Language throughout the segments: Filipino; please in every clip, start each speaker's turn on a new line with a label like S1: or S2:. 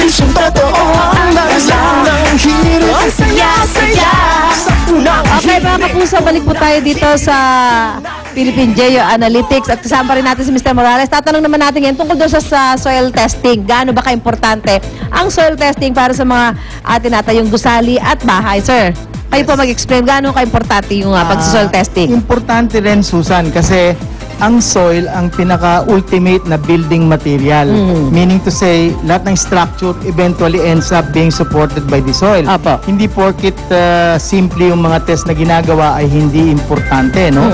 S1: Serbisyong totoo ang ng hirit. Ang saya-saya sa unang
S2: Okay mga kapuso, balik po tayo dito sa Philippine Geo Analytics at kasama rin natin si Mr. Morales. Tatanong naman natin ngayon tungkol doon sa soil testing. Gaano ba ka-importante ang soil testing para sa mga tinatayong gusali at bahay, sir? Kayo po mag-explain gaano ka-importante yung pag-soil testing.
S3: Importante rin, Susan, kasi ang soil ang pinaka-ultimate na building material. Meaning to say, lahat ng structure eventually ends up being supported by the soil.
S2: Apo.
S3: Hindi porket simple yung mga test na ginagawa ay hindi importante, no?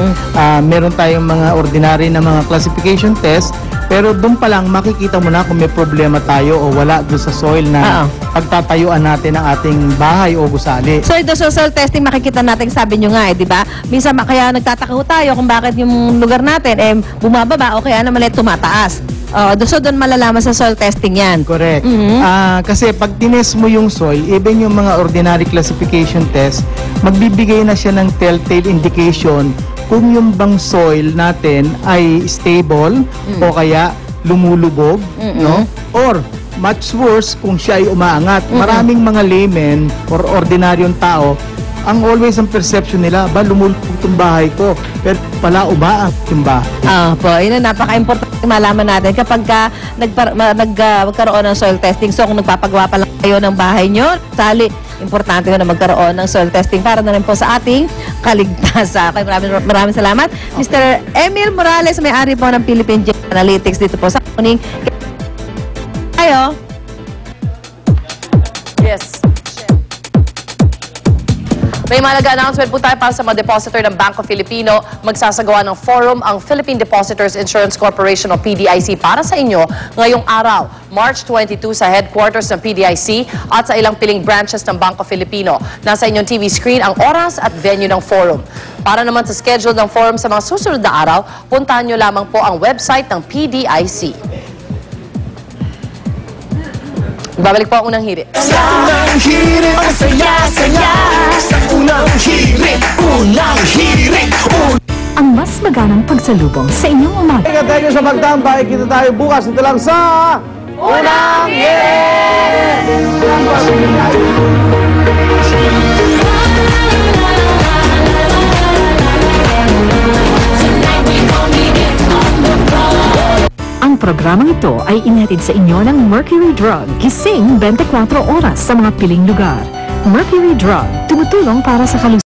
S3: Meron tayong mga ordinary na mga classification test, pero doon pa lang makikita mo na kung may problema tayo o wala doon sa soil na pagtatayuan natin ang ating bahay o gusali.
S2: So, ito sa soil testing, makikita natin, sabi nyo nga, di ba? Minsan, kaya nagtataka ho tayo kung bakit yung lugar natin bumababa o kaya naman tumataas. So, doon malalaman sa soil testing yan.
S3: Correct. Kasi pag tinest mo yung soil, even yung mga ordinary classification test, magbibigay na siya ng telltale indication kung yung bang soil natin ay stable o kaya lumulubog, no? Or much worse kung siya ay umaangat. Maraming mga laymen or ordinaryong tao, ang always ang perception nila, ba lumulubog itong bahay ko, pero pala umaangat yung bahay.
S2: Po, yun ang napaka-importante malaman natin kapag magkaroon ng soil testing. So, kung nagpapagawa pa lang kayo ng bahay nyo, sali, importante na magkaroon ng soil testing para na rin po sa ating kaligtasan. Maraming salamat. Mr. Emil Morales, may-ari po ng Philippine Geo Analytics dito po sa kuning. Tayo.
S4: Yes. May malaga announcement po tayo para sa mga depositor ng Banco Filipino. Magsasagawa ng forum ang Philippine Depositors Insurance Corporation o PDIC para sa inyo ngayong araw, March 22 sa headquarters ng PDIC at sa ilang piling branches ng Banco Filipino. Nasa inyong TV screen ang oras at venue ng forum. Para naman sa schedule ng forum sa mga susunod na araw, puntahan nyo lamang po ang website ng PDIC. Babalik po ang unang hirit.
S1: Unang hirit, ang saya-saya sa unang hirit, unang hirit.
S5: Ang mas maganang pagsalubong sa inyong umaga.
S6: Thank you sa magtambay. Kita tayo bukas ito lang sa
S4: Unang hirit!
S5: Ang programang ito ay inihatid sa inyo ng Mercury Drug. Gising 24 oras sa mga piling lugar. Mercury Drug, tumutulong para sa kalusugan.